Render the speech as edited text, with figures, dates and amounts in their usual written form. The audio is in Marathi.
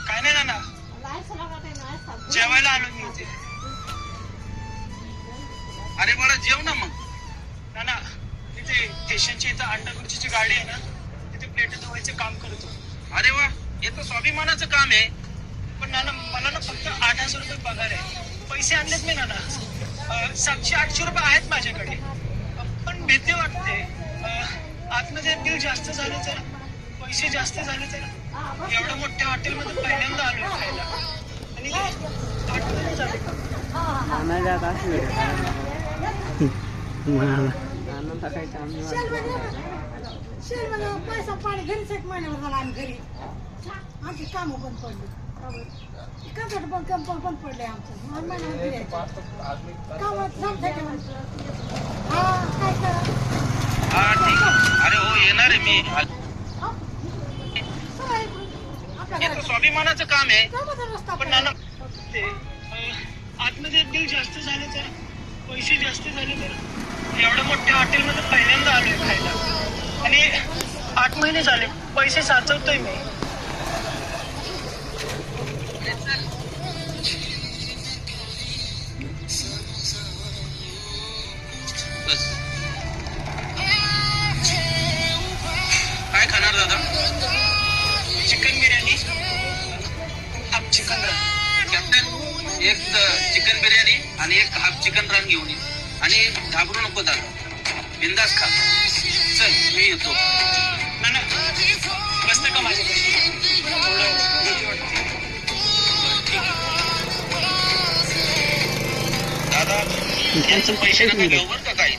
काय नाही ना जेवायला आलो मी इथे. अरे बरं जेव ना मग. ना तिथे स्टेशनची इथं अंडागुर्जीची गाडी आहे ना, तिथे प्लेट धुवायचं काम करतो. अरे वा, हे तर स्वाभिमानाचं काम आहे. पण नाना मला ना फक्त 8,000 रुपये पगार आहे. पैसे आणलेत मी नाना. 700-800 रुपये आहेत माझ्याकडे. पण भीती वाटते आतमध्ये बिल जास्त झालं तर, पैसे जास्त झाले तर. एवढ्या मोठ्या हॉटेलमध्ये पहिल्यांदा आलो खायला आणि 8 महिने झाले. पैसा पाणी घरीच 1 महिन्यावर झाला. आम्ही घरी आमची कामं बंद पडली. बंद पडले आमचं. 1 महिन्यावर घरी कामात जमतंय का? काय करा. हा ठीक आहे. अरे हो येणार आहे मी. हे तर स्वाभिमानाचं काम आहे. पण नाना ते आतमध्ये बिल जास्त झाले तर, पैसे जास्त झाले तर. एवढ्या मोठ्या हॉटेलमध्ये पहिल्यांदा आलोय खायला आणि 8 महिने झाले. पैसे साचवतोय मी. काय खाणार दादा? Chicken biryani, half chicken run. Captain एक चिकन बिर्याणी आणि एक हाफ चिकन रन घेऊन ये. आणि घाबरू नको दादा, बिंदास खा. चल मी येतो. ना बसतं का माझ्यापाशी? दादा यांचं पैसे नका घेऊ बरं का काही.